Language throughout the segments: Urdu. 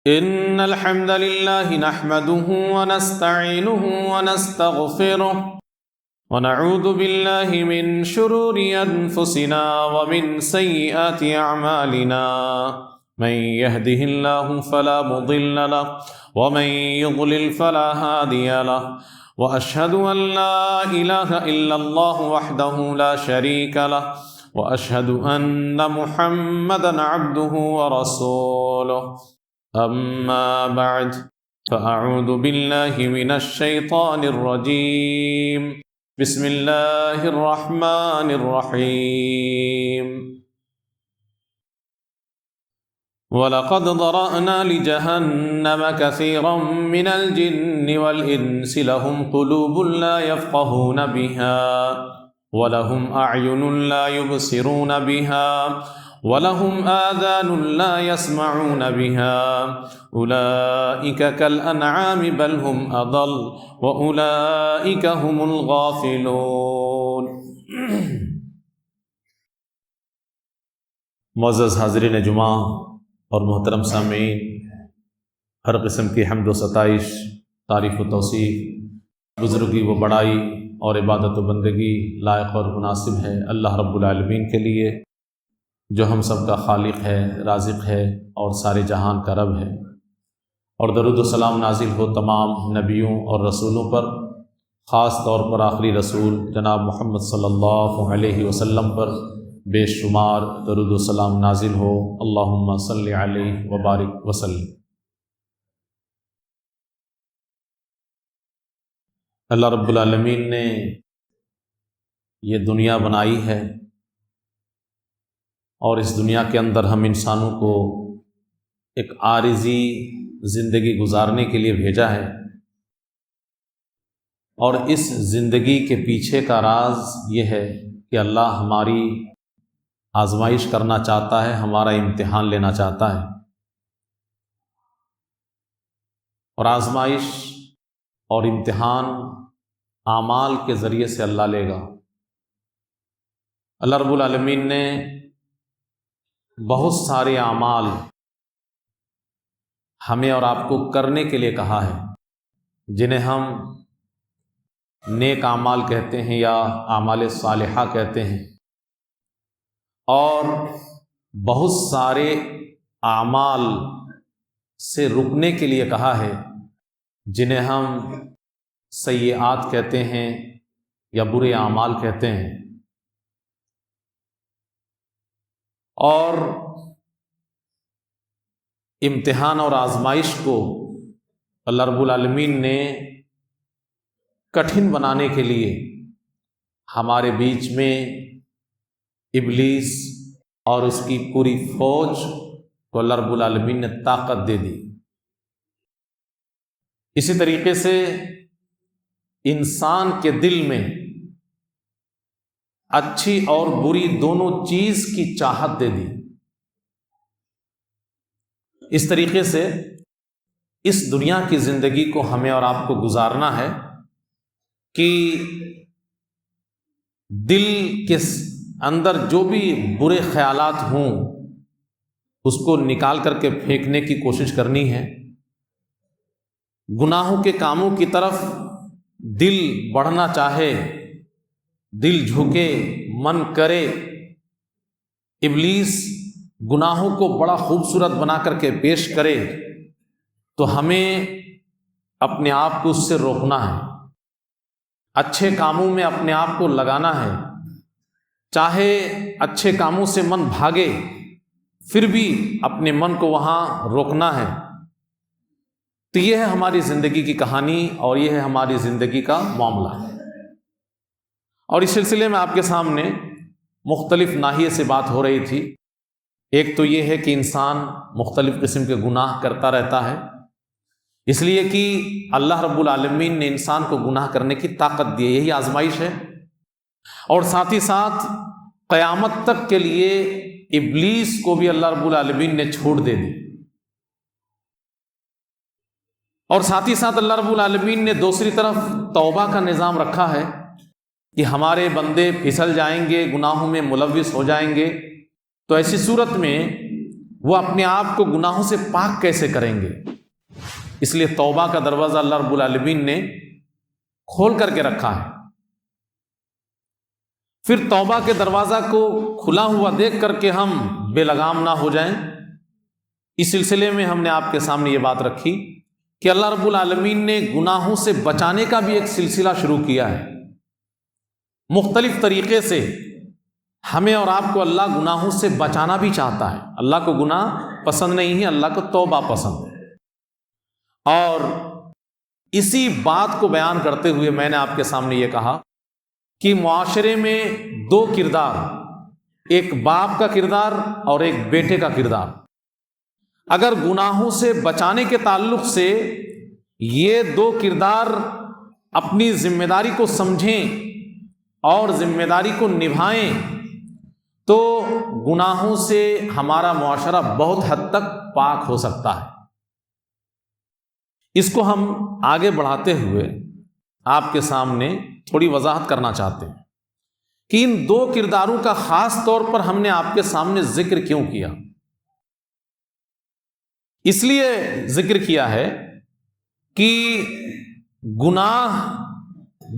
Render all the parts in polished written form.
إن الحمد لله نحمده ونستعينه ونستغفره ونعوذ بالله من شرور أنفسنا ومن سيئات أعمالنا من يهده الله فلا مضل له ومن يضلل فلا هادي له وأشهد أن لا إله إلا الله وحده لا شريك له وأشهد أن محمدا عبده ورسوله أما بعد فأعوذ بالله من الشيطان الرجيم بسم الله الرحمن الرحيم وَلَقَدْ ضَرَأْنَا لِجَهَنَّمَ كَثِيرًا مِنَ الْجِنِّ وَالْإِنسِ لَهُمْ قُلُوبٌ لَا يَفْقَهُونَ بِهَا وَلَهُمْ أَعْيُنٌ لَا يُبْصِرُونَ بِهَا وَلَهُمْ آذَانٌ لَا يَسْمَعُونَ بِهَا أُولَئِكَ كَالْأَنْعَامِ بَلْ هُمْ أَضَلُّ وَأُولَئِكَ هُمُ الْغَافِلُونَ۔ معزز حاضرین جمعہ اور محترم سامعین، ہر قسم کی حمد و ستائش، تعریف و توصیف، بزرگی و بڑائی اور عبادت و بندگی لائق اور مناسب ہے اللہ رب العالمین کے لیے، جو ہم سب کا خالق ہے، رازق ہے اور سارے جہان کا رب ہے۔ اور درود و سلام نازل ہو تمام نبیوں اور رسولوں پر، خاص طور پر آخری رسول جناب محمد صلی اللہ علیہ وسلم پر بے شمار درود و سلام نازل ہو۔ اللہم صلی علیہ وبارک وسلم۔ اللہ رب العالمین نے یہ دنیا بنائی ہے اور اس دنیا کے اندر ہم انسانوں کو ایک عارضی زندگی گزارنے کے لیے بھیجا ہے، اور اس زندگی کے پیچھے کا راز یہ ہے کہ اللہ ہماری آزمائش کرنا چاہتا ہے، ہمارا امتحان لینا چاہتا ہے، اور آزمائش اور امتحان اعمال کے ذریعے سے اللہ لے گا۔ اللہ رب العالمین نے بہت سارے اعمال ہمیں اور آپ کو کرنے کے لیے کہا ہے، جنہیں ہم نیک اعمال کہتے ہیں یا اعمال صالحہ کہتے ہیں، اور بہت سارے اعمال سے رکنے کے لیے کہا ہے، جنہیں ہم سیئات کہتے ہیں یا برے اعمال کہتے ہیں۔ اور امتحان اور آزمائش کو اللہ رب العالمین نے کٹھن بنانے کے لیے ہمارے بیچ میں ابلیس اور اس کی پوری فوج کو اللہ رب العالمین نے طاقت دے دی۔ اسی طریقے سے انسان کے دل میں اچھی اور بری دونوں چیز کی چاہت دے دی۔ اس طریقے سے اس دنیا کی زندگی کو ہمیں اور آپ کو گزارنا ہے کہ دل کے اندر جو بھی برے خیالات ہوں اس کو نکال کر کے پھینکنے کی کوشش کرنی ہے۔ گناہوں کے کاموں کی طرف دل بڑھنا چاہے، دل جھکے، من کرے، ابلیس گناہوں کو بڑا خوبصورت بنا کر کے پیش کرے، تو ہمیں اپنے آپ کو اس سے روکنا ہے، اچھے کاموں میں اپنے آپ کو لگانا ہے۔ چاہے اچھے کاموں سے من بھاگے، پھر بھی اپنے من کو وہاں روکنا ہے۔ تو یہ ہے ہماری زندگی کی کہانی اور یہ ہے ہماری زندگی کا معاملہ۔ اور اس سلسلے میں آپ کے سامنے مختلف ناحیے سے بات ہو رہی تھی۔ ایک تو یہ ہے کہ انسان مختلف قسم کے گناہ کرتا رہتا ہے، اس لیے کہ اللہ رب العالمین نے انسان کو گناہ کرنے کی طاقت دی ہے، یہی آزمائش ہے۔ اور ساتھ ہی ساتھ قیامت تک کے لیے ابلیس کو بھی اللہ رب العالمین نے چھوٹ دے دی، اور ساتھ ہی ساتھ اللہ رب العالمین نے دوسری طرف توبہ کا نظام رکھا ہے کہ ہمارے بندے پھسل جائیں گے، گناہوں میں ملوث ہو جائیں گے، تو ایسی صورت میں وہ اپنے آپ کو گناہوں سے پاک کیسے کریں گے؟ اس لیے توبہ کا دروازہ اللہ رب العالمین نے کھول کر کے رکھا ہے۔ پھر توبہ کے دروازہ کو کھلا ہوا دیکھ کر کے ہم بے لگام نہ ہو جائیں۔ اس سلسلے میں ہم نے آپ کے سامنے یہ بات رکھی کہ اللہ رب العالمین نے گناہوں سے بچانے کا بھی ایک سلسلہ شروع کیا ہے۔ مختلف طریقے سے ہمیں اور آپ کو اللہ گناہوں سے بچانا بھی چاہتا ہے۔ اللہ کو گناہ پسند نہیں ہے، اللہ کو توبہ پسند ہے۔ اور اسی بات کو بیان کرتے ہوئے میں نے آپ کے سامنے یہ کہا کہ معاشرے میں دو کردار، ایک باپ کا کردار اور ایک بیٹے کا کردار، اگر گناہوں سے بچانے کے تعلق سے یہ دو کردار اپنی ذمہ داری کو سمجھیں اور ذمہ داری کو نبھائیں تو گناہوں سے ہمارا معاشرہ بہت حد تک پاک ہو سکتا ہے۔ اس کو ہم آگے بڑھاتے ہوئے آپ کے سامنے تھوڑی وضاحت کرنا چاہتے ہیں کہ ان دو کرداروں کا خاص طور پر ہم نے آپ کے سامنے ذکر کیوں کیا۔ اس لیے ذکر کیا ہے کہ گناہ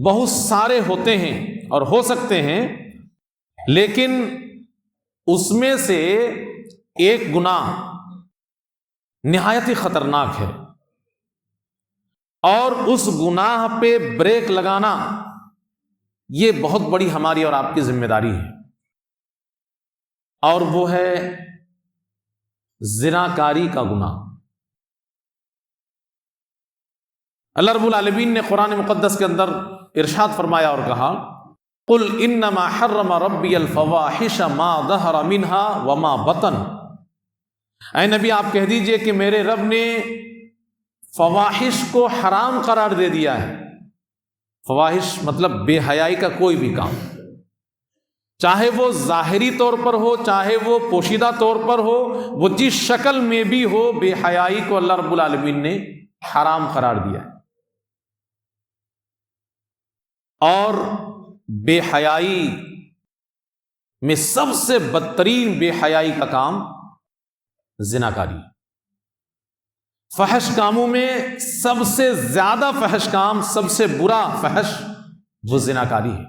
بہت سارے ہوتے ہیں اور ہو سکتے ہیں، لیکن اس میں سے ایک گناہ نہایت ہی خطرناک ہے، اور اس گناہ پہ بریک لگانا یہ بہت بڑی ہماری اور آپ کی ذمہ داری ہے، اور وہ ہے زناکاری کا گناہ۔ اللہ رب العالمین نے قرآن مقدس کے اندر ارشاد فرمایا اور کہا قل انما حرم ربی الفواحش ما ظہر منها وما بطن، اے نبی آپ کہہ دیجئے کہ میرے رب نے فواحش کو حرام قرار دے دیا ہے۔ فواحش مطلب بے حیائی کا کوئی بھی کام، چاہے وہ ظاہری طور پر ہو چاہے وہ پوشیدہ طور پر ہو، وہ جس شکل میں بھی ہو، بے حیائی کو اللہ رب العالمین نے حرام قرار دیا ہے۔ اور بے حیائی میں سب سے بدترین بے حیائی کا کام زناکاری۔ فحش کاموں میں سب سے زیادہ فحش کام، سب سے برا فحش وہ زناکاری ہے۔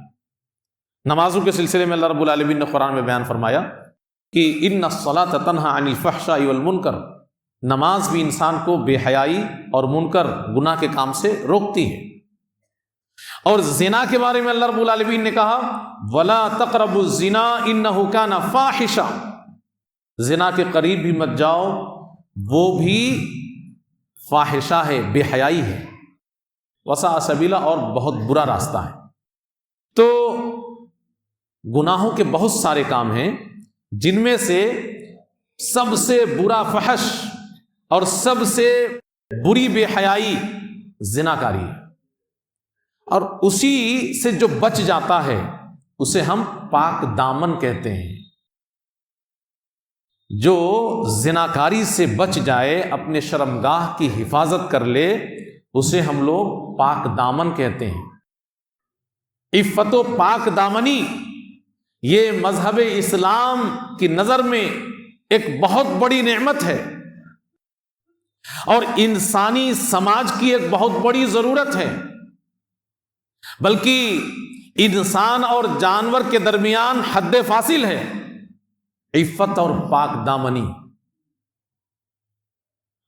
نمازوں کے سلسلے میں اللہ رب العالمین نے قرآن میں بیان فرمایا کہ ان الصلاۃ تنہی عن الفحشاء والمنکر، نماز بھی انسان کو بے حیائی اور منکر گناہ کے کام سے روکتی ہے۔ اور زنا کے بارے میں اللہ رب العالمین نے کہا ولا تقربوا الزنا انہ کان فاحشا، زنا کے قریب بھی مت جاؤ، وہ بھی فاحشہ ہے، بے حیائی ہے، وساء سبیلا، اور بہت برا راستہ ہے۔ تو گناہوں کے بہت سارے کام ہیں جن میں سے سب سے برا فحش اور سب سے بری بے حیائی زناکاری ہے، اور اسی سے جو بچ جاتا ہے اسے ہم پاک دامن کہتے ہیں۔ جو زناکاری سے بچ جائے، اپنے شرمگاہ کی حفاظت کر لے، اسے ہم لوگ پاک دامن کہتے ہیں۔ عفت و پاک دامنی یہ مذہب اسلام کی نظر میں ایک بہت بڑی نعمت ہے، اور انسانی سماج کی ایک بہت بڑی ضرورت ہے، بلکہ انسان اور جانور کے درمیان حد فاصل ہے عفت اور پاک دامنی۔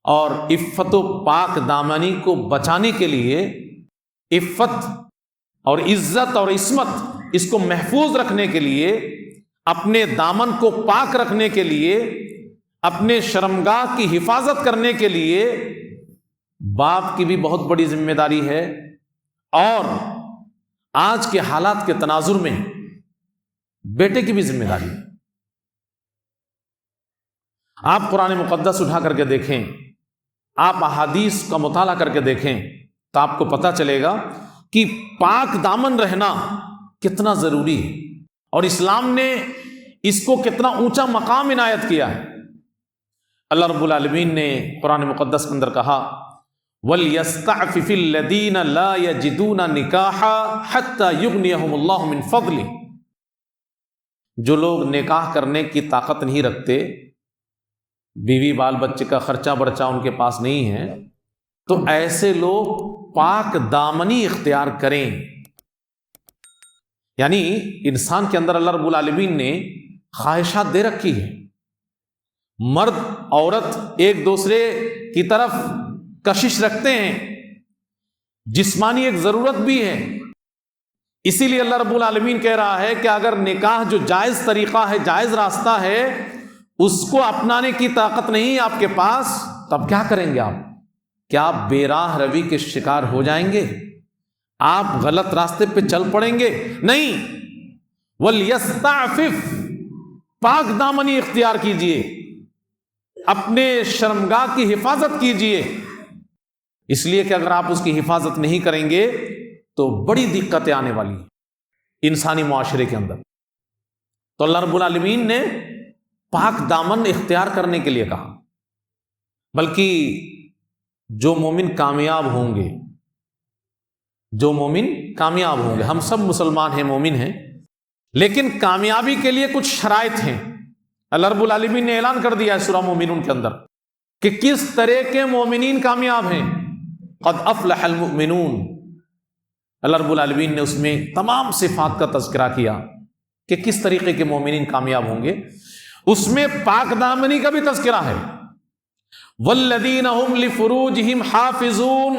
اور عفت و پاک دامنی کو بچانے کے لیے، عفت اور عزت اور عصمت اس کو محفوظ رکھنے کے لیے، اپنے دامن کو پاک رکھنے کے لیے، اپنے شرمگاہ کی حفاظت کرنے کے لیے باپ کی بھی بہت بڑی ذمہ داری ہے، اور آج کے حالات کے تناظر میں بیٹے کی بھی ذمہ داری ہے۔ آپ قرآن مقدس اٹھا کر کے دیکھیں، آپ احادیث کا مطالعہ کر کے دیکھیں تو آپ کو پتہ چلے گا کہ پاک دامن رہنا کتنا ضروری ہے، اور اسلام نے اس کو کتنا اونچا مقام عنایت کیا ہے۔ اللہ رب العالمین نے قرآن مقدس کے اندر کہا وَلْيَسْتَعْفِفِ الَّذِينَ لَا يَجِدُونَ نِكَاحًا حَتَّى يُغْنِيَهُمُ اللَّهُ مِنْ فَضْلِهِ، جو لوگ نکاح کرنے کی طاقت نہیں رکھتے، بیوی بال بچے کا خرچہ برچہ ان کے پاس نہیں ہے، تو ایسے لوگ پاک دامنی اختیار کریں۔ یعنی انسان کے اندر اللہ رب العالمین نے خواہشات دے رکھی ہے، مرد عورت ایک دوسرے کی طرف کشش رکھتے ہیں، جسمانی ایک ضرورت بھی ہے۔ اسی لیے اللہ رب العالمین کہہ رہا ہے کہ اگر نکاح جو جائز طریقہ ہے، جائز راستہ ہے، اس کو اپنانے کی طاقت نہیں آپ کے پاس، تب کیا کریں گے آپ؟ کیا آپ بے راہ روی کے شکار ہو جائیں گے؟ آپ غلط راستے پہ چل پڑیں گے؟ نہیں، وَلْيَسْتَعْفِفْ، پاک دامنی اختیار کیجئے، اپنے شرمگاہ کی حفاظت کیجئے، اس لیے کہ اگر آپ اس کی حفاظت نہیں کریں گے تو بڑی دقتیں آنے والی ہیں انسانی معاشرے کے اندر۔ تو اللہ رب العالمین نے پاک دامن اختیار کرنے کے لیے کہا۔ بلکہ جو مومن کامیاب ہوں گے، جو مومن کامیاب ہوں گے، ہم سب مسلمان ہیں، مومن ہیں، لیکن کامیابی کے لیے کچھ شرائط ہیں۔ اللہ رب العالمین نے اعلان کر دیا ہے سورہ مومنون کے اندر کہ کس طرح کے مومنین کامیاب ہیں۔ قد افلح المؤمنون، اللہ رب العالمین نے اس میں تمام صفات کا تذکرہ کیا کہ کس طریقے کے مومنین کامیاب ہوں گے۔ اس میں پاک دامنی کا بھی تذکرہ ہے۔ والذین هم لفروجہم حافظون،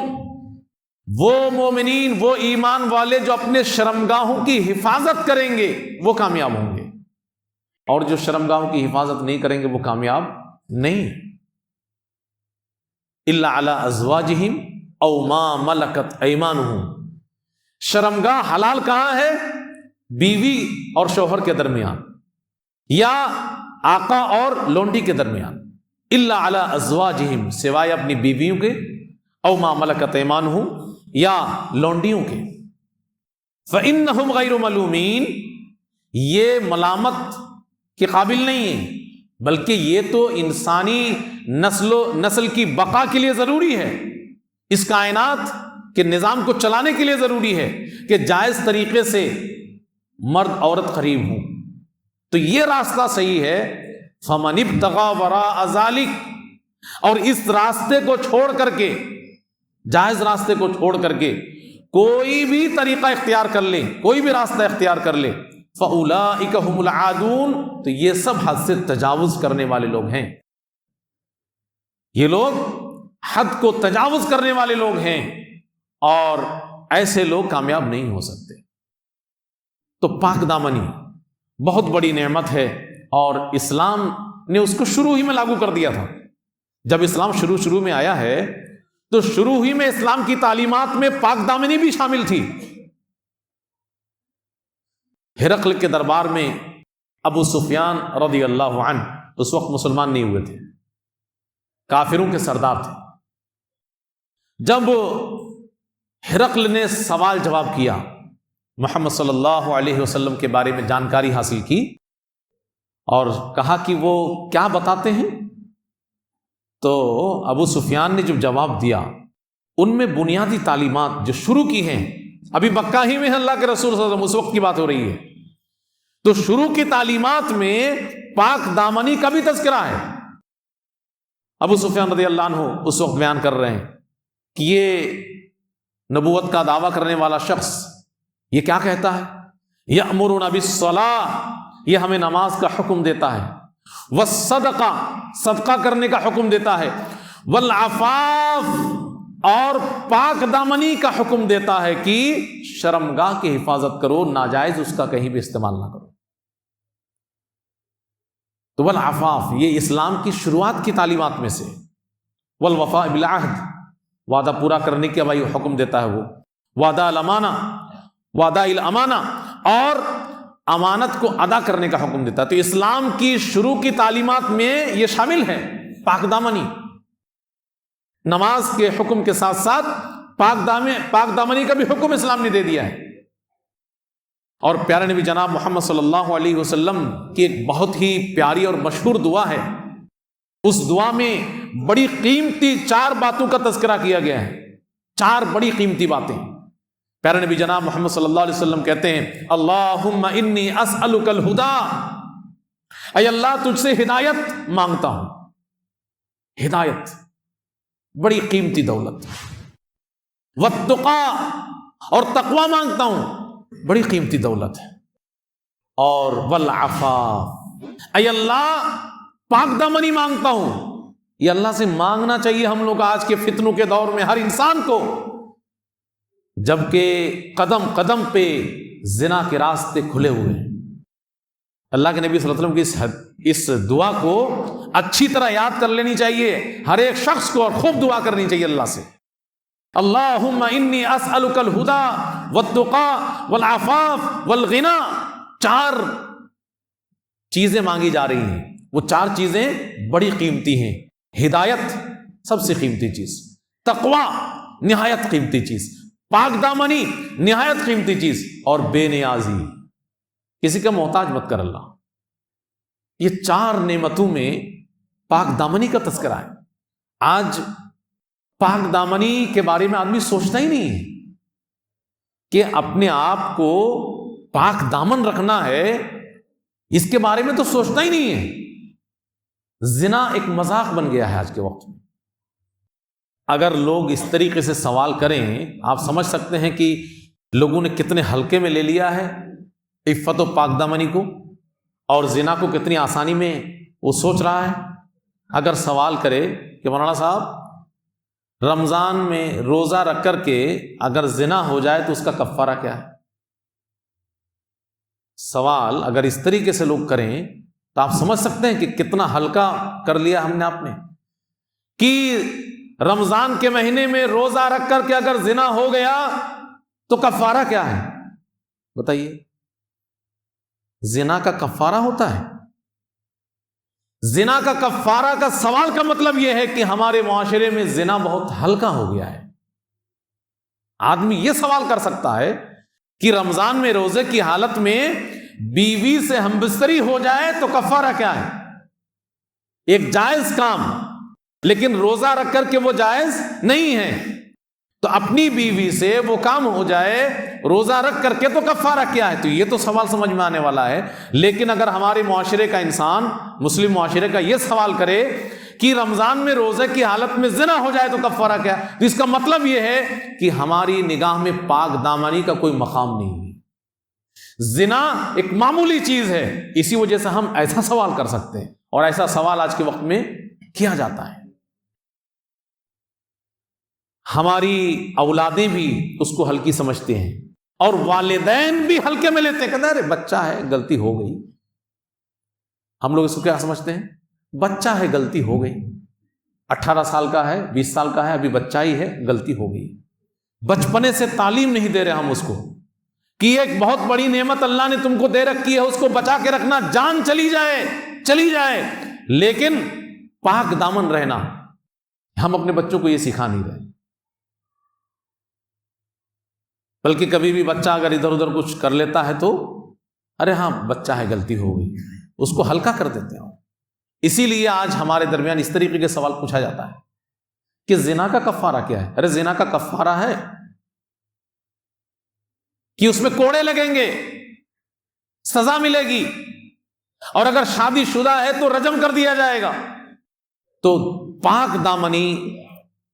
وہ مومنین، وہ ایمان والے جو اپنے شرمگاہوں کی حفاظت کریں گے وہ کامیاب ہوں گے، اور جو شرمگاہوں کی حفاظت نہیں کریں گے وہ کامیاب نہیں۔ الا علی ازواجہم او ما ملکت ایمانہم، شرمگاہ حلال کہاں ہے؟ بیوی اور شوہر کے درمیان، یا آقا اور لونڈی کے درمیان۔ الا علی ازواجہم، سوائے اپنی بیویوں کے، او ما ملکت ایمانہم، یا لونڈیوں کے۔ فإنہم غیر ملومین، یہ ملامت کے قابل نہیں ہے، بلکہ یہ تو انسانی نسل کی بقا کے لیے ضروری ہے، اس کائنات کے نظام کو چلانے کے لیے ضروری ہے کہ جائز طریقے سے مرد عورت قریب ہوں۔ تو یہ راستہ صحیح ہے۔ فَمَنِ ابْتَغَىٰ وَرَاءَ ذَلِكَ، اور اس راستے کو چھوڑ کر کے، جائز راستے کو چھوڑ کر کے کوئی بھی طریقہ اختیار کر لے، کوئی بھی راستہ اختیار کر لے، فَأُولَٰئِكَ هُمُ الْعَادُونَ، تو یہ سب حد سے تجاوز کرنے والے لوگ ہیں، یہ لوگ حد کو تجاوز کرنے والے لوگ ہیں، اور ایسے لوگ کامیاب نہیں ہو سکتے۔ تو پاک دامنی بہت بڑی نعمت ہے، اور اسلام نے اس کو شروع ہی میں لاگو کر دیا تھا۔ جب اسلام شروع میں آیا ہے تو شروع ہی میں اسلام کی تعلیمات میں پاک دامنی بھی شامل تھی۔ ہرقل کے دربار میں ابو سفیان رضی اللہ عنہ اس وقت مسلمان نہیں ہوئے تھے، کافروں کے سردار تھے۔ جب ہرقل نے سوال جواب کیا، محمد صلی اللہ علیہ وسلم کے بارے میں جانکاری حاصل کی، اور کہا کہ وہ کیا بتاتے ہیں، تو ابو سفیان نے جب جواب دیا، ان میں بنیادی تعلیمات جو شروع کی ہیں، ابھی مکہ ہی میں اللہ کے رسول صلی اللہ علیہ وسلم، اس وقت کی بات ہو رہی ہے، تو شروع کی تعلیمات میں پاک دامنی کا بھی تذکرہ ہے۔ ابو سفیان رضی اللہ عنہ اس وقت بیان کر رہے ہیں کہ یہ نبوت کا دعویٰ کرنے والا شخص یہ کیا کہتا ہے، یأمرنا بالصلاۃ، یہ ہمیں نماز کا حکم دیتا ہے، والصدقہ، صدقہ کرنے کا حکم دیتا ہے، والعفاف، اور پاک دامنی کا حکم دیتا ہے کہ شرمگاہ کی حفاظت کرو، ناجائز اس کا کہیں بھی استعمال نہ کرو۔ تو والعفاف یہ اسلام کی شروعات کی تعلیمات میں سے، والوفاء بالعہد، وعدہ پورا کرنے کا بھائی حکم دیتا ہے، وہ وعدہ الامانہ، وعدہ الامانہ، اور امانت کو ادا کرنے کا حکم دیتا ہے۔ تو اسلام کی شروع کی تعلیمات میں یہ شامل ہے پاک دامنی، نماز کے حکم کے ساتھ ساتھ پاک دامنی کا بھی حکم اسلام نے دے دیا ہے۔ اور پیارے نبی جناب محمد صلی اللہ علیہ وسلم کی ایک بہت ہی پیاری اور مشہور دعا ہے، اس دعا میں بڑی قیمتی 4 باتوں کا تذکرہ کیا گیا ہے، 4 بڑی قیمتی باتیں۔ پیارے نبی جناب محمد صلی اللہ علیہ وسلم کہتے ہیں، اللہم انی اسألک الہدی، اے اللہ تجھ سے ہدایت مانگتا ہوں، ہدایت بڑی قیمتی دولت، والتقا اور تقوی مانگتا ہوں بڑی قیمتی دولت ہے، اور والعفاف اے اللہ پاک دامنی مانگتا ہوں۔ یہ اللہ سے مانگنا چاہیے ہم لوگ آج کے فتنوں کے دور میں ہر انسان کو، جبکہ قدم قدم پہ زنا کے راستے کھلے ہوئے ہیں۔ اللہ کے نبی صلی اللہ علیہ وسلم کی اس دعا کو اچھی طرح یاد کر لینی چاہیے ہر ایک شخص کو، اور خوب دعا کرنی چاہیے اللہ سے، اللہم انی اسألک الہدی والتقی والعفاف والغنی۔ 4 چیزیں مانگی جا رہی ہیں، وہ 4 چیزیں بڑی قیمتی ہیں۔ ہدایت سب سے قیمتی چیز، تقوی نہایت قیمتی چیز، پاک دامنی نہایت قیمتی چیز، اور بے نیازی، کسی کا محتاج مت کر اللہ۔ یہ 4 نعمتوں میں پاک دامنی کا تذکرہ ہے۔ آج پاک دامنی کے بارے میں آدمی سوچتا ہی نہیں ہے کہ اپنے آپ کو پاک دامن رکھنا ہے، اس کے بارے میں تو سوچتا ہی نہیں ہے۔ زنا ایک مذاق بن گیا ہے آج کے وقت میں۔ اگر لوگ اس طریقے سے سوال کریں، آپ سمجھ سکتے ہیں کہ لوگوں نے کتنے ہلکے میں لے لیا ہے عفت و پاک دامنی کو، اور زنا کو کتنی آسانی میں وہ سوچ رہا ہے۔ اگر سوال کرے کہ مولانا صاحب رمضان میں روزہ رکھ کر کے اگر زنا ہو جائے تو اس کا کفارہ کیا ہے؟ سوال اگر اس طریقے سے لوگ کریں تو آپ سمجھ سکتے ہیں کہ کتنا ہلکا کر لیا ہم نے آپ نے، کہ رمضان کے مہینے میں روزہ رکھ کر کے اگر زنا ہو گیا تو کفارہ کیا ہے؟ بتائیے، زنا کا کفارہ ہوتا ہے؟ زنا کا کفارہ کا سوال کا مطلب یہ ہے کہ ہمارے معاشرے میں زنا بہت ہلکا ہو گیا ہے۔ آدمی یہ سوال کر سکتا ہے کہ رمضان میں روزے کی حالت میں بیوی سے ہمبستری ہو جائے تو کفارہ کیا ہے؟ ایک جائز کام، لیکن روزہ رکھ کر کے وہ جائز نہیں ہے، تو اپنی بیوی سے وہ کام ہو جائے روزہ رکھ کر کے تو کفارہ کیا ہے؟ تو یہ تو سوال سمجھ میں آنے والا ہے۔ لیکن اگر ہمارے معاشرے کا انسان، مسلم معاشرے کا، یہ سوال کرے کہ رمضان میں روزے کی حالت میں زنا ہو جائے تو کفارہ کیا ہے، تو اس کا مطلب یہ ہے کہ ہماری نگاہ میں پاک دامنی کا کوئی مقام نہیں ہے۔ زنا ایک معمولی چیز ہے، اسی وجہ سے ہم ایسا سوال کر سکتے ہیں، اور ایسا سوال آج کے وقت میں کیا جاتا ہے۔ ہماری اولادیں بھی اس کو ہلکی سمجھتے ہیں، اور والدین بھی ہلکے میں لیتے ہیں، کہتے ہیں ارے بچہ ہے غلطی ہو گئی۔ ہم لوگ اس کو کیا سمجھتے ہیں؟ بچہ ہے غلطی ہو گئی، 18 سال کا ہے، 20 سال کا ہے، ابھی بچہ ہی ہے، غلطی ہو گئی۔ بچپنے سے تعلیم نہیں دے رہے ہم اس کو کہ ایک بہت بڑی نعمت اللہ نے تم کو دے رکھی ہے، اس کو بچا کے رکھنا، جان چلی جائے لیکن پاک دامن رہنا۔ ہم اپنے بچوں کو یہ سکھا نہیں رہے، بلکہ کبھی بھی بچہ اگر ادھر ادھر کچھ کر لیتا ہے تو ارے ہاں بچہ ہے غلطی ہو گئی، اس کو ہلکا کر دیتے ہیں۔ اسی لیے آج ہمارے درمیان اس طریقے کے سوال پوچھا جاتا ہے کہ زنا کا کفارہ کیا ہے؟ ارے زنا کا کفارہ ہے کہ اس میں کوڑے لگیں گے، سزا ملے گی، اور اگر شادی شدہ ہے تو رجم کر دیا جائے گا۔ تو پاک دامنی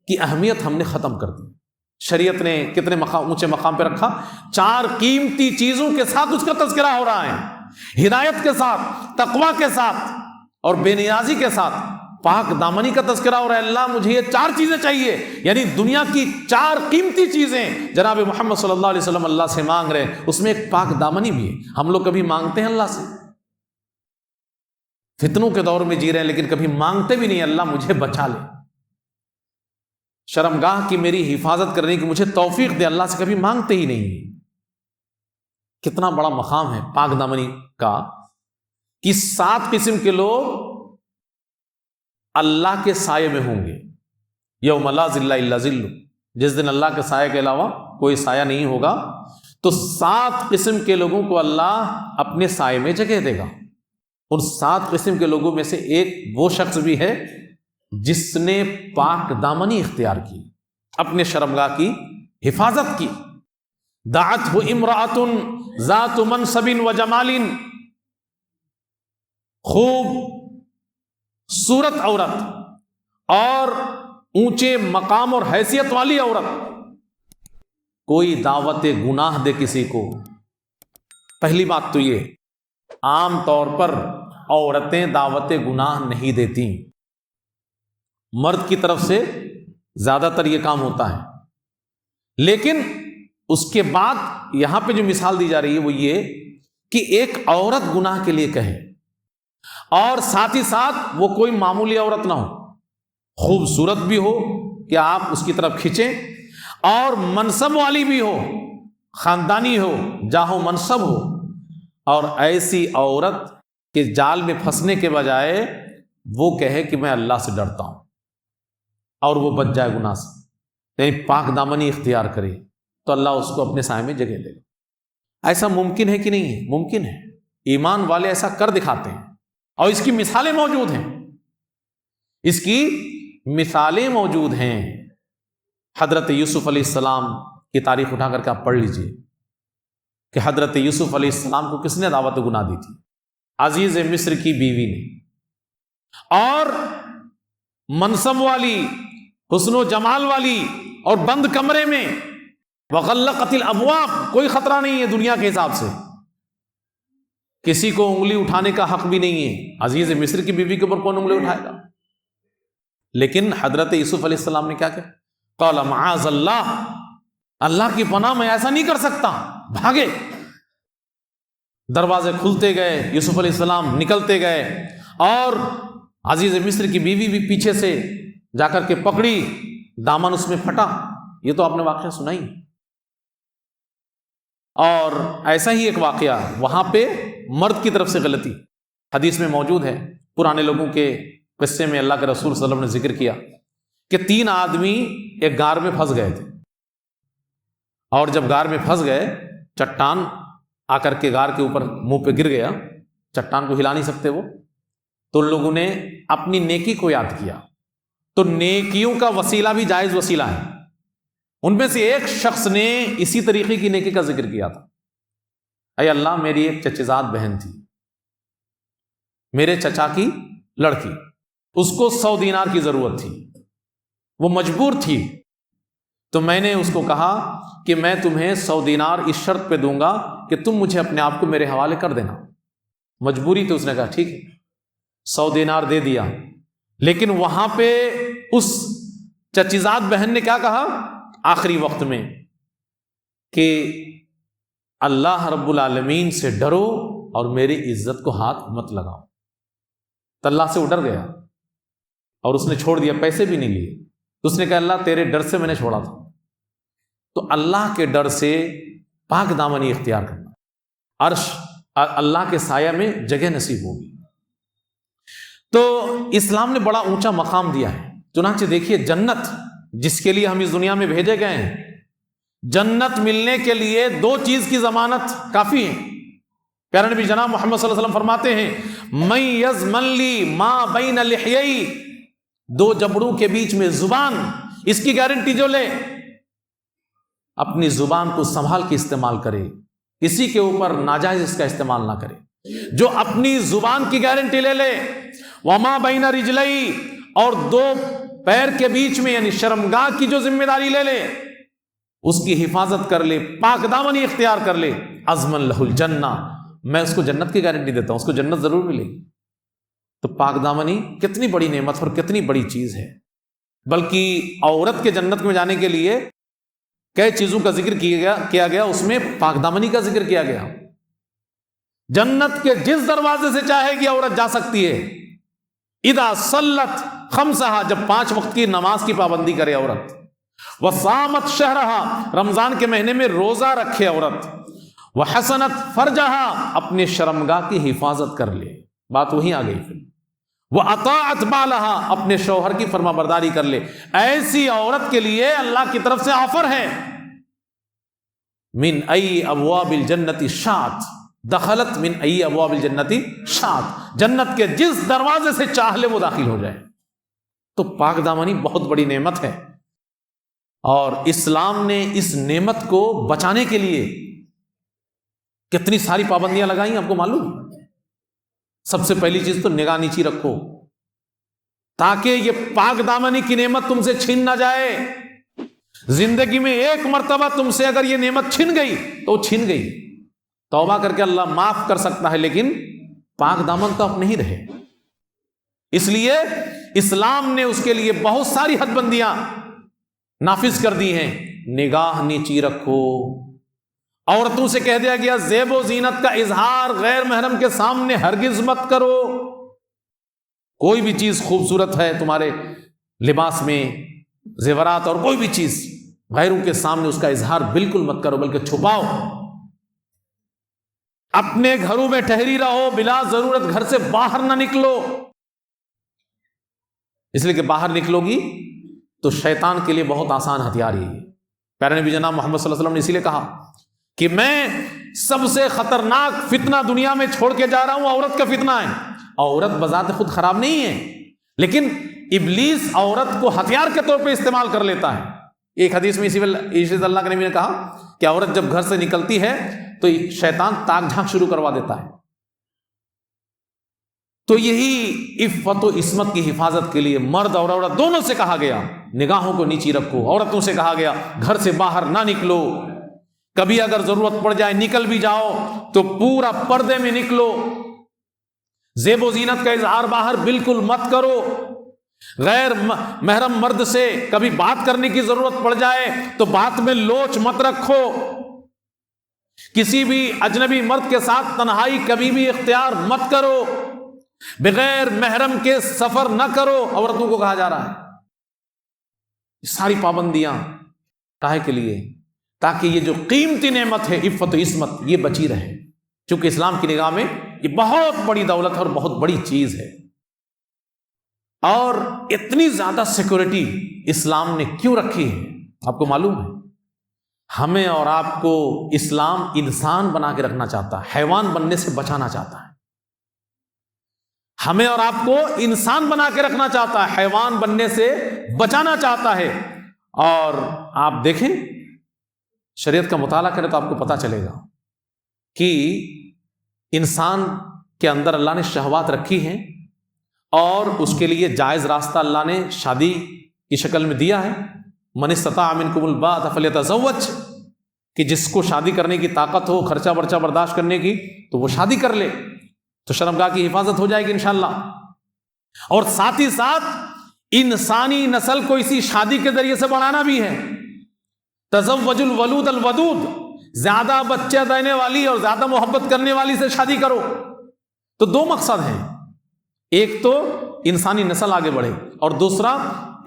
کی اہمیت ہم نے ختم کر دی۔ شریعت نے کتنے اونچے مقام پہ رکھا، 4 قیمتی چیزوں کے ساتھ اس کا تذکرہ ہو رہا ہے، ہدایت کے ساتھ، تقوی کے ساتھ، اور بے نیازی کے ساتھ پاک دامنی کا تذکرہ ہو رہا ہے۔ اللہ مجھے یہ 4 چیزیں چاہیے، یعنی دنیا کی 4 قیمتی چیزیں جناب محمد صلی اللہ علیہ وسلم اللہ سے مانگ رہے ہیں، اس میں ایک پاک دامنی بھی ہے۔ ہم لوگ کبھی مانگتے ہیں اللہ سے؟ فتنوں کے دور میں جی رہے ہیں، لیکن کبھی مانگتے بھی نہیں اللہ مجھے بچا لے، شرمگاہ کی میری حفاظت کرنے کی مجھے توفیق دے، اللہ سے کبھی مانگتے ہی نہیں۔ کتنا بڑا مقام ہے پاک دامنی کا کہ 7 قسم کے لوگ اللہ کے سائے میں ہوں گے، یوم لا ظل الا ظلہ، جس دن اللہ کے سائے کے علاوہ کوئی سایہ نہیں ہوگا۔ تو 7 قسم کے لوگوں کو اللہ اپنے سائے میں جگہ دے گا۔ ان 7 قسم کے لوگوں میں سے ایک وہ شخص بھی ہے جس نے پاک دامنی اختیار کی، اپنے شرمگاہ کی حفاظت کی۔ دعتہ امرأۃ ذات منصب و جمال، خوب صورت عورت، اور اونچے مقام اور حیثیت والی عورت کوئی دعوت گناہ دے کسی کو، پہلی بات تو یہ، عام طور پر عورتیں دعوت گناہ نہیں دیتی، مرد کی طرف سے زیادہ تر یہ کام ہوتا ہے۔ لیکن اس کے بعد یہاں پہ جو مثال دی جا رہی ہے وہ یہ کہ ایک عورت گناہ کے لیے کہے، اور ساتھ ہی ساتھ وہ کوئی معمولی عورت نہ ہو، خوبصورت بھی ہو کہ آپ اس کی طرف کھینچیں، اور منصب والی بھی ہو، خاندانی ہو، جاہو منصب ہو، اور ایسی عورت کے جال میں پھنسنے کے بجائے وہ کہے کہ میں اللہ سے ڈرتا ہوں، اور وہ بچ جائے گناہ سے، یعنی پاک دامنی اختیار کرے، تو اللہ اس کو اپنے سائے میں جگہ دے گا۔ ایسا ممکن ہے کہ نہیں ہے؟ ممکن ہے، ایمان والے ایسا کر دکھاتے ہیں، اور اس کی مثالیں موجود ہیں، اس کی مثالیں موجود ہیں۔ حضرت یوسف علیہ السلام کی تاریخ اٹھا کر کے آپ پڑھ لیجئے کہ حضرت یوسف علیہ السلام کو کس نے دعوت گناہ دی تھی؟ عزیز مصر کی بیوی نے، اور منصب والی، حسن و جمال والی، اور بند کمرے میں، وغلقت الابواب، کوئی خطرہ نہیں ہے دنیا کے حساب سے، کسی کو انگلی اٹھانے کا حق بھی نہیں ہے، عزیز مصر کی بیوی کے اوپر کون انگلی اٹھائے گا؟ لیکن حضرت یوسف علیہ السلام نے کیا کہا؟ قال معاذ اللہ، اللہ کی پناہ، میں ایسا نہیں کر سکتا، بھاگے۔ دروازے کھلتے گئے، یوسف علیہ السلام نکلتے گئے، اور عزیز مصر کی بیوی بھی پیچھے سے جا کر کے پکڑی، دامن اس میں پھٹا۔ یہ تو آپ نے واقعہ سنائی۔ اور ایسا ہی ایک واقعہ وہاں پہ مرد کی طرف سے غلطی حدیث میں موجود ہے، پرانے لوگوں کے قصے میں اللہ کے رسول صلی اللہ علیہ وسلم نے ذکر کیا کہ 3 آدمی ایک غار میں پھنس گئے تھے، اور جب غار میں پھنس گئے، چٹان آ کر کے غار کے اوپر منہ پہ گر گیا، چٹان کو ہلا نہیں سکتے وہ، تو ان لوگوں نے اپنی نیکی کو یاد کیا۔ تو نیکیوں کا وسیلہ بھی جائز وسیلہ ہے۔ ان میں سے ایک شخص نے اسی طریقے کی نیکی کا ذکر کیا تھا، اے اللہ، میری ایک چچیزاد بہن تھی، میرے چچا کی لڑکی، اس کو 100 دینار کی ضرورت تھی، وہ مجبور تھی، تو میں نے اس کو کہا کہ میں تمہیں 100 دینار اس شرط پہ دوں گا کہ تم مجھے اپنے آپ کو میرے حوالے کر دینا۔ مجبوری تو اس نے کہا ٹھیک ہے، 100 دینار دے دیا۔ لیکن وہاں پہ اس چچیزاد بہن نے کیا کہا آخری وقت میں کہ اللہ رب العالمین سے ڈرو اور میری عزت کو ہاتھ مت لگاؤ۔ تو اللہ سے وہ ڈر گیا اور اس نے چھوڑ دیا، پیسے بھی نہیں لیے۔ تو اس نے کہا اللہ تیرے ڈر سے میں نے چھوڑا تھا۔ تو اللہ کے ڈر سے پاک دامنی اختیار کرنا، عرش اللہ کے سایہ میں جگہ نصیب ہوگی۔ تو اسلام نے بڑا اونچا مقام دیا ہے۔ چنانچہ دیکھیے، جنت جس کے لیے ہم اس دنیا میں بھیجے گئے ہیں، جنت ملنے کے لیے 2 چیز کی ضمانت کافی ہے۔ پیارے نبی جناب محمد صلی اللہ علیہ وسلم فرماتے ہیں من یضمن لی ما بین لحیئی، 2 جبڑوں کے بیچ میں زبان، اس کی گارنٹی جو لے، اپنی زبان کو سنبھال کے استعمال کرے، کسی کے اوپر ناجائز اس کا استعمال نہ کرے۔ جو اپنی زبان کی گارنٹی لے لے، وما بین رجلئی، اور 2 پیر کے بیچ میں یعنی شرمگاہ کی جو ذمہ داری لے لے، اس کی حفاظت کر لے، پاک دامنی اختیار کر لے، اضمن لہ الجنہ، میں اس کو جنت کی گارنٹی دیتا ہوں، اس کو جنت ضرور ملے گی۔ تو پاک دامنی کتنی بڑی نعمت اور کتنی بڑی چیز ہے۔ بلکہ عورت کے جنت میں جانے کے لیے کئی چیزوں کا ذکر کیا گیا، اس میں پاک دامنی کا ذکر کیا گیا۔ جنت کے جس دروازے سے چاہے گی عورت جا سکتی ہے۔ اذا صلت خمسہا، جب 5 وقت کی نماز کی پابندی کرے عورت، وصامت شہرہا، رمضان کے مہینے میں روزہ رکھے عورت، وحسنت فرجہا، اپنے شرمگاہ کی حفاظت کر لے، بات وہیں آ گئی پھر، وَأَطَاعَتْ بَالَهَا، اپنے شوہر کی فرما برداری کر لے۔ ایسی عورت کے لیے اللہ کی طرف سے آفر ہے، من ای ابواب الجنت شاءت دخلت من ای ابواب الجنت شاءت، جنت کے جس دروازے سے چاہ لے وہ داخل ہو جائے۔ تو پاک دامنی بہت بڑی نعمت ہے، اور اسلام نے اس نعمت کو بچانے کے لیے کتنی ساری پابندیاں لگائیں، آپ کو معلوم؟ سب سے پہلی چیز تو نگاہ نیچی رکھو، تاکہ یہ پاک دامنی کی نعمت تم سے چھین نہ جائے. زندگی میں ایک مرتبہ تم سے اگر یہ نعمت چھن گئی تو وہ چھن گئی. توبہ کر کے اللہ معاف کر سکتا ہے, لیکن پاک دامن تو اب نہیں رہے. اس لیے اسلام نے اس کے لیے بہت ساری حد بندیاں نافذ کر دی ہیں. نگاہ نیچی رکھو. عورتوں سے کہہ دیا گیا زیب و زینت کا اظہار غیر محرم کے سامنے ہرگز مت کرو. کوئی بھی چیز خوبصورت ہے تمہارے لباس میں, زیورات اور کوئی بھی چیز, غیروں کے سامنے اس کا اظہار بالکل مت کرو, بلکہ چھپاؤ. اپنے گھروں میں ٹھہری رہو, بلا ضرورت گھر سے باہر نہ نکلو. اس لیے کہ باہر نکلو گی تو شیطان کے لیے بہت آسان ہتھیار یہ ہے. پیارے نبی جناب محمد صلی اللہ علیہ وسلم نے اسی لیے کہا کہ میں سب سے خطرناک فتنہ دنیا میں چھوڑ کے جا رہا ہوں, عورت کا فتنہ ہے. عورت بذات خود خراب نہیں ہے, لیکن ابلیس عورت کو ہتھیار کے طور پہ استعمال کر لیتا ہے. ایک حدیث میں اسی اللہ کے نبی نے کہا کہ عورت جب گھر سے نکلتی ہے تو شیطان تاک جھانک شروع کروا دیتا ہے. تو یہی عفت و عصمت کی حفاظت کے لیے مرد اور عورت دونوں سے کہا گیا نگاہوں کو نیچی رکھو. عورتوں سے کہا گیا گھر سے باہر نہ نکلو, کبھی اگر ضرورت پڑ جائے نکل بھی جاؤ تو پورا پردے میں نکلو. زیب و زینت کا اظہار باہر بالکل مت کرو. غیر محرم مرد سے کبھی بات کرنے کی ضرورت پڑ جائے تو بات میں لوچ مت رکھو. کسی بھی اجنبی مرد کے ساتھ تنہائی کبھی بھی اختیار مت کرو. بغیر محرم کے سفر نہ کرو, عورتوں کو کہا جا رہا ہے. یہ ساری پابندیاں کاہے کے لیے؟ تاکہ یہ جو قیمتی نعمت ہے عفت و عصمت یہ بچی رہے. چونکہ اسلام کی نگاہ میں یہ بہت بڑی دولت اور بہت بڑی چیز ہے. اور اتنی زیادہ سیکورٹی اسلام نے کیوں رکھی ہے آپ کو معلوم ہے؟ ہمیں اور آپ کو اسلام انسان بنا کے رکھنا چاہتا ہے, حیوان بننے سے بچانا چاہتا ہے. ہمیں اور آپ کو انسان بنا کے رکھنا چاہتا ہے, حیوان بننے سے بچانا چاہتا ہے. اور آپ دیکھیں شریعت کا مطالعہ کریں تو آپ کو پتہ چلے گا کہ انسان کے اندر اللہ نے شہوات رکھی ہیں اور اس کے لیے جائز راستہ اللہ نے شادی کی شکل میں دیا ہے. من استطاع منکم الباءۃ فلیتزوج, کہ جس کو شادی کرنے کی طاقت ہو, خرچہ برچہ برداشت کرنے کی, تو وہ شادی کر لے, تو شرمگاہ کی حفاظت ہو جائے گی انشاءاللہ. اور ساتھ ہی ساتھ انسانی نسل کو اسی شادی کے ذریعے سے بڑھانا بھی ہے. تزوج الولود الودود, زیادہ بچے دینے والی اور زیادہ محبت کرنے والی سے شادی کرو. تو دو مقصد ہیں, ایک تو انسانی نسل آگے بڑھے اور دوسرا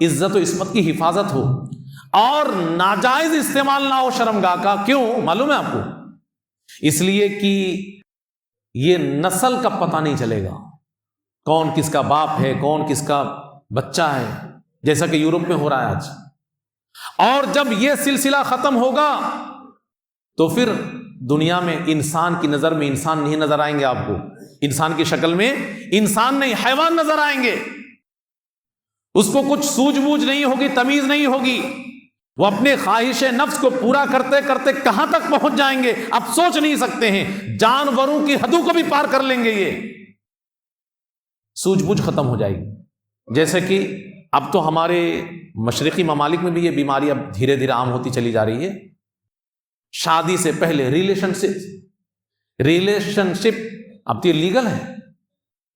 عزت و عصمت کی حفاظت ہو اور ناجائز استعمال نہ ہو شرمگاہ کا. کیوں معلوم ہے آپ کو؟ اس لیے کہ یہ نسل کا پتہ نہیں چلے گا, کون کس کا باپ ہے, کون کس کا بچہ ہے, جیسا کہ یورپ میں ہو رہا ہے آج. اور جب یہ سلسلہ ختم ہوگا تو پھر دنیا میں انسان کی نظر میں انسان نہیں نظر آئیں گے آپ کو, انسان کی شکل میں انسان نہیں حیوان نظر آئیں گے. اس کو کچھ سوجھ بوجھ نہیں ہوگی, تمیز نہیں ہوگی. وہ اپنے خواہش نفس کو پورا کرتے کرتے کہاں تک پہنچ جائیں گے آپ سوچ نہیں سکتے ہیں. جانوروں کی حدوں کو بھی پار کر لیں گے. یہ سوجھ بوجھ ختم ہو جائے گی. جیسے کہ اب تو ہمارے مشرقی ممالک میں بھی یہ بیماری اب دھیرے دھیرے عام ہوتی چلی جا رہی ہے. شادی سے پہلے ریلیشن شپ اب تو یہ لیگل ہے.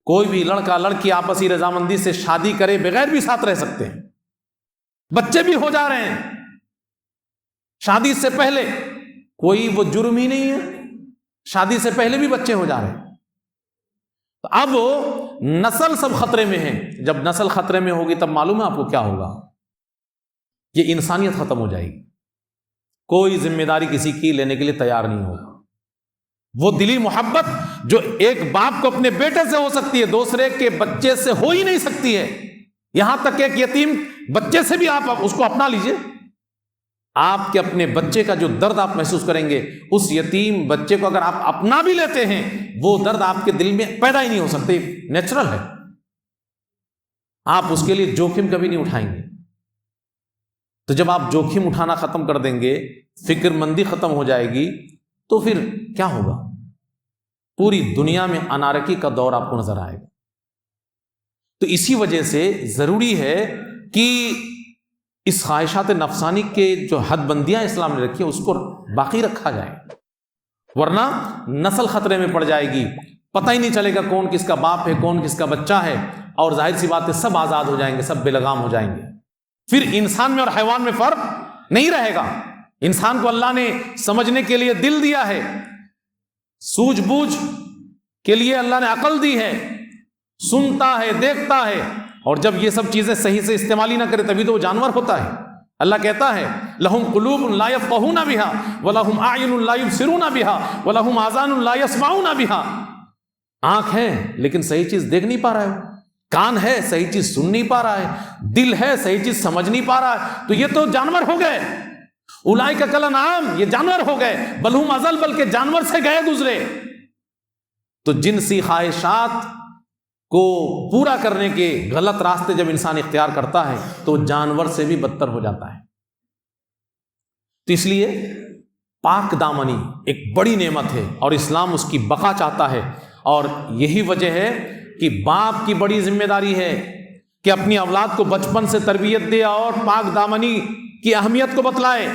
کوئی بھی لڑکا لڑکی آپسی رضامندی سے شادی کرے بغیر بھی ساتھ رہ سکتے ہیں. بچے بھی ہو جا رہے ہیں شادی سے پہلے. کوئی وہ جرم ہی نہیں ہے, شادی سے پہلے بھی بچے ہو جا رہے ہیں. تو اب نسل سب خطرے میں ہے. جب نسل خطرے میں ہوگی تب معلوم ہے آپ کو کیا ہوگا؟ یہ انسانیت ختم ہو جائے گی. کوئی ذمہ داری کسی کی لینے کے لیے تیار نہیں ہوگا. وہ دلی محبت جو ایک باپ کو اپنے بیٹے سے ہو سکتی ہے دوسرے کے بچے سے ہو ہی نہیں سکتی ہے. یہاں تک کہ ایک یتیم بچے سے بھی آپ اس کو اپنا لیجئے, آپ کے اپنے بچے کا جو درد آپ محسوس کریں گے, اس یتیم بچے کو اگر آپ اپنا بھی لیتے ہیں وہ درد آپ کے دل میں پیدا ہی نہیں ہو سکتے. نیچرل ہے. آپ اس کے لیے جوخم کبھی نہیں اٹھائیں گے. تو جب آپ جوخم اٹھانا ختم کر دیں گے, فکر مندی ختم ہو جائے گی, تو پھر کیا ہوگا؟ پوری دنیا میں انارکی کا دور آپ کو نظر آئے گا. تو اسی وجہ سے ضروری ہے کہ اس خواہشات نفسانی کے جو حد بندیاں اسلام نے رکھی ہیں اس کو باقی رکھا جائے، ورنہ نسل خطرے میں پڑ جائے گی، پتہ ہی نہیں چلے گا کون کس کا باپ ہے، کون کس کا بچہ ہے، اور ظاہر سی بات ہے سب آزاد ہو جائیں گے، سب بے لگام ہو جائیں گے، پھر انسان میں اور حیوان میں فرق نہیں رہے گا۔ انسان کو اللہ نے سمجھنے کے لیے دل دیا ہے، سوجھ بوجھ کے لیے اللہ نے عقل دی ہے، سنتا ہے، دیکھتا ہے، اور جب یہ سب چیزیں صحیح سے استعمال ہی نہ کرے تبھی تو وہ جانور ہوتا ہے۔ اللہ کہتا ہے لَهُمْ قُلُوبٌ لَا يَفْقَهُونَ بِهَا وَلَهُمْ أَعْيُنٌ لَا يُبْصِرُونَ بِهَا وَلَهُمْ آذَانٌ لَا يَسْمَعُونَ بِهَا۔ آنکھ ہے لیکن صحیح چیز دیکھ نہیں پا رہا ہے، کان ہے صحیح چیز سن نہیں پا رہا ہے، دل ہے صحیح چیز سمجھ نہیں پا رہا ہے، تو یہ تو جانور ہو گئے۔ اولئک کالانعام، یہ جانور ہو گئے، بل ہم اضل، بلکہ جانور سے گئے گزرے۔ تو جنسی خواہشات کو پورا کرنے کے غلط راستے جب انسان اختیار کرتا ہے تو جانور سے بھی بدتر ہو جاتا ہے۔ تو اس لیے پاک دامنی ایک بڑی نعمت ہے اور اسلام اس کی بقا چاہتا ہے، اور یہی وجہ ہے کہ باپ کی بڑی ذمہ داری ہے کہ اپنی اولاد کو بچپن سے تربیت دے اور پاک دامنی کی اہمیت کو بتلائے۔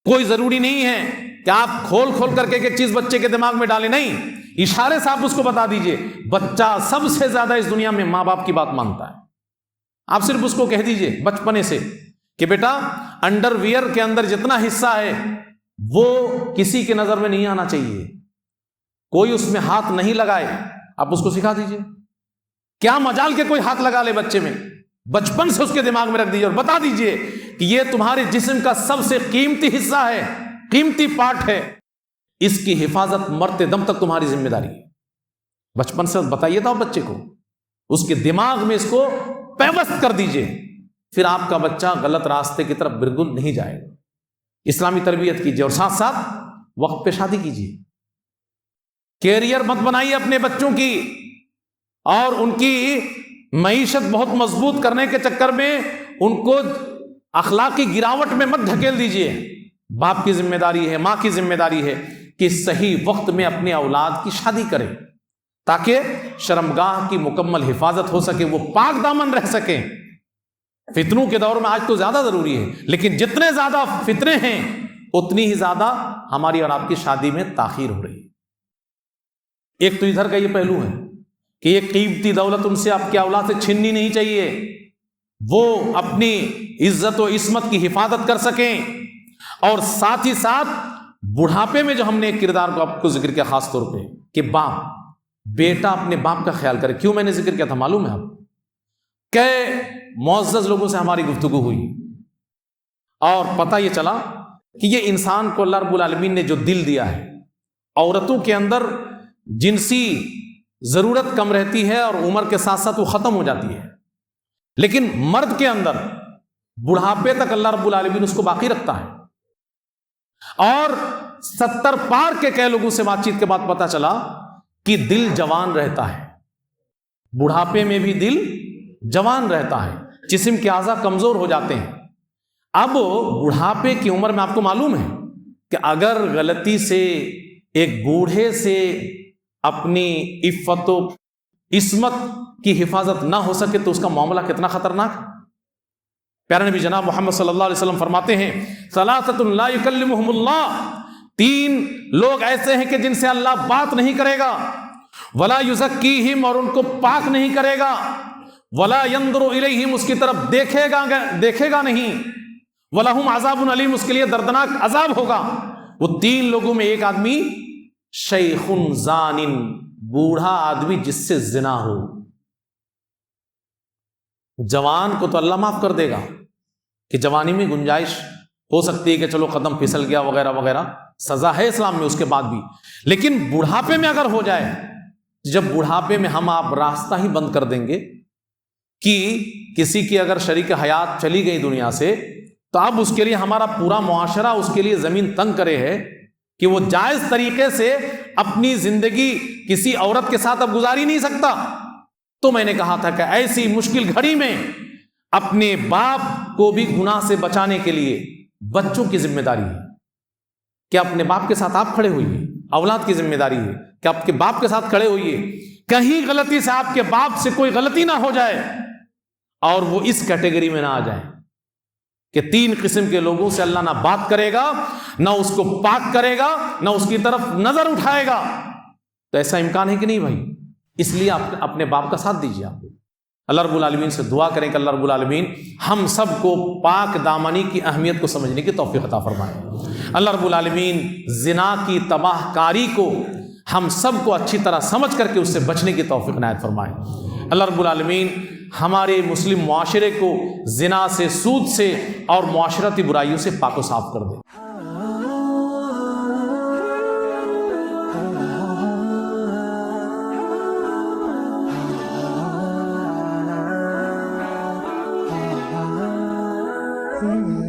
کوئی ضروری نہیں ہے کہ آپ کھول کھول کر کے ایک چیز بچے کے دماغ میں ڈالیں، نہیں، اشارے سے آپ اس کو بتا دیجئے۔ بچہ سب سے زیادہ اس دنیا میں ماں باپ کی بات مانتا ہے، آپ صرف اس کو کہہ دیجئے بچپنے سے کہ بیٹا انڈر ویئر کے اندر جتنا حصہ ہے وہ کسی کے نظر میں نہیں آنا چاہیے، کوئی اس میں ہاتھ نہیں لگائے، آپ اس کو سکھا دیجئے۔ کیا مجال کے کوئی ہاتھ لگا لے بچے میں، بچپن سے اس کے دماغ میں رکھ دیجئے اور بتا دیجئے کہ یہ تمہارے جسم کا سب سے قیمتی حصہ ہے، قیمتی پارٹ ہے، اس کی حفاظت مرتے دم تک تمہاری ذمہ داری ہے۔ بچپن سے بتائیے تھا بچے کو، اس کے دماغ میں اس کو پیوست کر دیجئے، پھر آپ کا بچہ غلط راستے کی طرف بالکل نہیں جائے گا۔ اسلامی تربیت کیجئے اور ساتھ ساتھ وقت پہ شادی کیجئے۔ کیریئر مت بنائیے اپنے بچوں کی، اور ان کی معیشت بہت مضبوط کرنے کے چکر میں ان کو اخلاقی گراوٹ میں مت دھکیل دیجئے۔ باپ کی ذمہ داری ہے، ماں کی ذمہ داری ہے کہ صحیح وقت میں اپنی اولاد کی شادی کرے تاکہ شرمگاہ کی مکمل حفاظت ہو سکے، وہ پاک دامن رہ سکیں۔ فتنوں کے دور میں آج تو زیادہ ضروری ہے، لیکن جتنے زیادہ فتنے ہیں اتنی ہی زیادہ ہماری اور آپ کی شادی میں تاخیر ہو رہی ہے۔ ایک تو ادھر کا یہ پہلو ہے کہ یہ قیمتی دولت ان سے آپ کی اولاد سے چھیننی نہیں چاہیے، وہ اپنی عزت و عصمت کی حفاظت کر سکیں، اور ساتھ ہی ساتھ بڑھاپے میں جو ہم نے ایک کردار کو آپ کو ذکر کیا خاص طور پہ کہ باپ، بیٹا اپنے باپ کا خیال کرے۔ کیوں میں نے ذکر کیا تھا معلوم ہے آپ؟ کہ معزز لوگوں سے ہماری گفتگو ہوئی اور پتہ یہ چلا کہ یہ انسان کو اللہ رب العالمین نے جو دل دیا ہے، عورتوں کے اندر جنسی ضرورت کم رہتی ہے اور عمر کے ساتھ ساتھ وہ ختم ہو جاتی ہے، لیکن مرد کے اندر بڑھاپے تک اللہ رب العالمین اس کو باقی رکھتا ہے۔ اور 70 پار کے کئی لوگوں سے بات چیت کے بعد پتا چلا کہ دل جوان رہتا ہے، بڑھاپے میں بھی دل جوان رہتا ہے، جسم کے اعضاء کمزور ہو جاتے ہیں۔ اب بڑھاپے کی عمر میں آپ کو معلوم ہے کہ اگر غلطی سے ایک بوڑھے سے اپنی عفت و عصمت کی حفاظت نہ ہو سکے تو اس کا معاملہ کتنا خطرناک ہے۔ پیارے نبی جناب محمد صلی اللہ علیہ وسلم فرماتے ہیں ثلاثۃ لا یکلمہم اللہ، 3 لوگ ایسے ہیں کہ جن سے اللہ بات نہیں کرے گا، ولا یزکیہم، اور ان کو پاک نہیں کرے گا، ولا ینظر الیہم، اس کی طرف دیکھے گا نہیں، ولہم عذاب علیم، اس کے لیے دردناک عذاب ہوگا۔ وہ 3 لوگوں میں ایک آدمی شیخ زان، بوڑھا آدمی جس سے زنا ہو۔ جوان کو تو اللہ معاف کر دے گا کہ جوانی میں گنجائش ہو سکتی ہے کہ چلو قدم پھسل گیا وغیرہ وغیرہ، سزا ہے اسلام میں اس کے بعد بھی، لیکن بڑھاپے میں اگر ہو جائے، جب بڑھاپے میں ہم آپ راستہ ہی بند کر دیں گے کہ کسی کی اگر شریک حیات چلی گئی دنیا سے تو اب اس کے لیے ہمارا پورا معاشرہ اس کے لیے زمین تنگ کرے ہے کہ وہ جائز طریقے سے اپنی زندگی کسی عورت کے ساتھ اب گزار ہی نہیں سکتا۔ تو میں نے کہا تھا کہ ایسی مشکل گھڑی میں اپنے باپ کو بھی گناہ سے بچانے کے لیے بچوں کی ذمہ داری ہے کہ اپنے باپ کے ساتھ آپ کھڑے ہوئیے، اولاد کی ذمہ داری ہے کہ آپ کے باپ کے ساتھ کھڑے ہوئیے کہیں غلطی سے آپ کے باپ سے کوئی غلطی نہ ہو جائے اور وہ اس کیٹیگری میں نہ آ جائے کہ 3 قسم کے لوگوں سے اللہ نہ بات کرے گا، نہ اس کو پاک کرے گا، نہ اس کی طرف نظر اٹھائے گا. تو ایسا امکان ہے کہ نہیں بھائی؟ اس لیے آپ اپنے باپ کا ساتھ دیجیے. آپ اللہ رب العالمین سے دعا کریں کہ اللہ رب العالمین ہم سب کو پاک دامنی کی اہمیت کو سمجھنے کی توفیق عطا فرمائے. اللہ رب العالمین زنا کی تباہ کاری کو ہم سب کو اچھی طرح سمجھ کر کے اس سے بچنے کی توفیق عنایت فرمائے. اللہ رب العالمین ہمارے مسلم معاشرے کو زنا سے، سود سے اور معاشرتی برائیوں سے پاک و صاف کر دے. Mm-hmm.